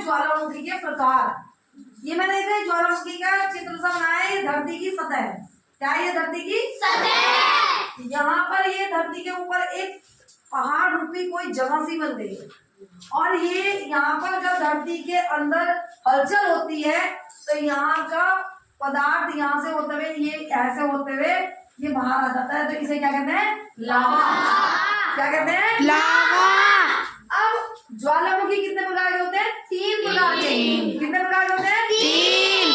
ज्वालामुखी के प्रकार। ये मैंने इसे ज्वालामुखी का चित्र सा बनाया है। ये धरती की सतह है। क्या है ये? धरती की सतह। यहाँ पर ये धरती के ऊपर एक पहाड़ रूपी कोई जगह सी बन गई है और ये यहाँ पर जब धरती के अंदर हलचल होती है तो यहाँ का पदार्थ यहाँ से होते हुए ये ऐसे होते हुए ये बाहर आ जाता है, तो इसे क्या कहते हैं? लावा। क्या कहते हैं? लावा। अब ज्वालामुखी कितने प्रकार के होते हैं? 3 प्रकार के। कितने प्रकार के होते हैं? 3।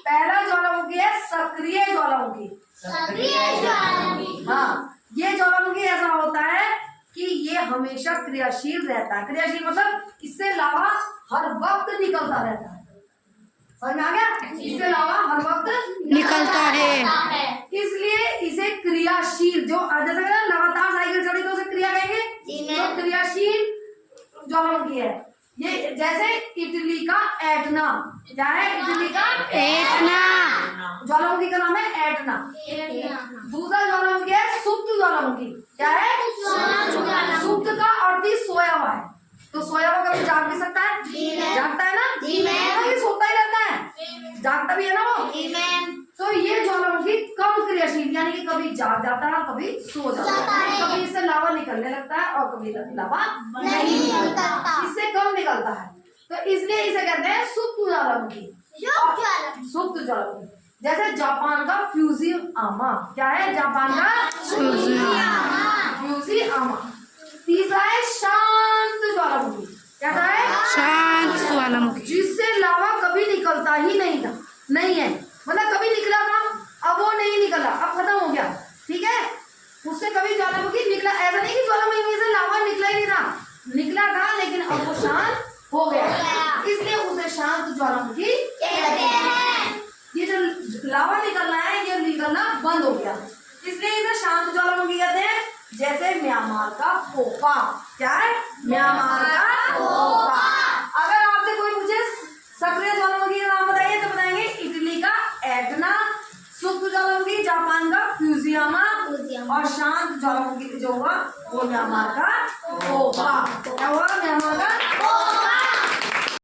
पहला ज्वालामुखी है सक्रिय ज्वालामुखी। सक्रिय ज्वालामुखी, हाँ, ये ज्वालामुखी ऐसा होता है कि ये हमेशा क्रियाशील रहता है। क्रियाशील मतलब इससे लावा हर वक्त निकलता रहता है। समझ में आ गया? इससे लावा हर वक्त निकलता है, इसलिए इसे क्रियाशील, जो जैसे लगातार साइकिल चली तो उसे क्रिया कहेंगे, तो क्रियाशील ज्वालामुखी है ये। जैसे इटली का एटना, क्या है? इटली का एटना ज्वालामुखी का नाम है एटना। दूसरा ज्वालामुखी है सुप्त ज्वालामुखी। क्या है? सुप्त का अर्थ ही सोया हुआ है, तो सोया हुआ कभी जाग भी सकता है? जागता है ना? तो सोता ही रहता है, जागता भी है ना वो। तो ये ज्वालामुखी कम क्रियाशील, यानी कि कभी जाग जाता है, कभी सो जाता है, कभी इससे लावा निकलने लगता है और कभी लावा नहीं निकलता, इससे कम निकलता है, तो इसलिए इसे कहते हैं सुप्त ज्वालामुखी। सुप्त ज्वालामुखी जैसे जापान का फ्यूजियामा। क्या है? जापान का फ्यूजियामा। तीसरा है शांत ज्वालामुखी। क्या है? शांत ज्वालामुखी, जिससे लावा कभी निकलता ही नहीं है, मतलब कभी निकला था, अब वो नहीं निकला, अब खत्म हो गया, ठीक है? उससे कभी ज्वालामुखी निकला, ऐसा नहीं कि ज्वालामुखी से लावा निकला ही नहीं था, निकला था लेकिन अब वो शांत हो गया, इसलिए उसे शांत ज्वालामुखी कहते हैं। ये जो लावा निकलना है ये निकलना बंद हो गया, इसलिए इसे शांत ज्वालामुखी कहते हैं। जैसे म्यांमार का पोपा। क्या है? म्यांमार का पोपा। अगर आपसे कोई पूछे सक्रिय ज्वालामुखी का नाम बताइए तो बताएंगे इटली का एटना, सुप्त ज्वालामुखी जापान का फ्यूजियामा और शांत ज्वालामुखी जो होगा वो म्यांमार का पोपा। क्या होगा? म्यांमार का पोपा।